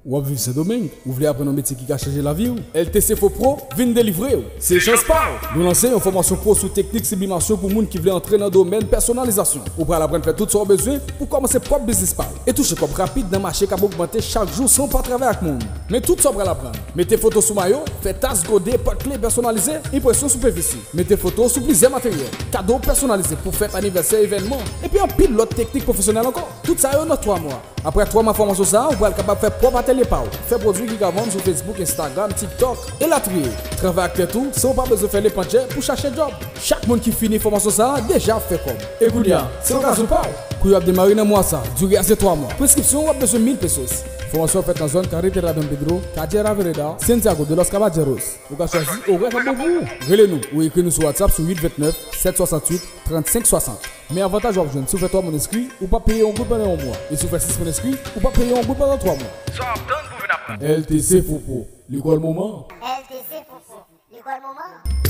Ou vivre ce domaine, vous voulez apprendre un métier qui a changé la vie ou? LTC Faux Pro vient délivrer. C'est chance pas. Nous lançons une formation pro sous technique sublimation pour les qui veulent entrer dans le domaine personnalisation. Vous pourrez apprendre à faire tout ce que vous avez besoin pour commencer propre business par. Et toucher comme rapide dans le marché qui a augmenté chaque jour sans pas travailler avec le monde. Mais tout ça, vous pourrez l'apprendre. Mettez photos sous maillot, faites tasse godée, porte-clés personnalisées, impression superficie. Mettez photos sous plusieurs matériels. Cadeaux personnalisés pour fête, anniversaire, événement. Et puis un pile l'autre technique professionnelle encore. Tout ça dans 3 mois. Après 3 mois de formation, vous pourrez être capable de faire propre atelier par. Faire produits qui vendent sur Facebook, Instagram, TikTok et la trier. Travailler avec tout sans pas besoin de faire les panchets pour chercher job. Chaque monde qui finit formation ça déjà fait comme. Écoute bien, c'est un cas ou pas. Pour y démarrer dans mois ça, durer assez 3 mois. Prescription, on a besoin de 1000 pesos. Formation faite en zone Carretera Don Pedro, Cadiera Vereda, Santiago de los Caballeros. Vous pouvez choisir au reste de vous. Relez-nous ou écrivez-nous sur WhatsApp sur 829 768 35 60. Mais avantage option, si vous faites 3 mois inscrits, ou pas payer un bout pendant un mois. Et si vous faites 6 mois inscrits, ou pas payer un bout pendant 3 mois. LTC Faux Pro, l'école moment. LTC Faux Pro, l'école moment.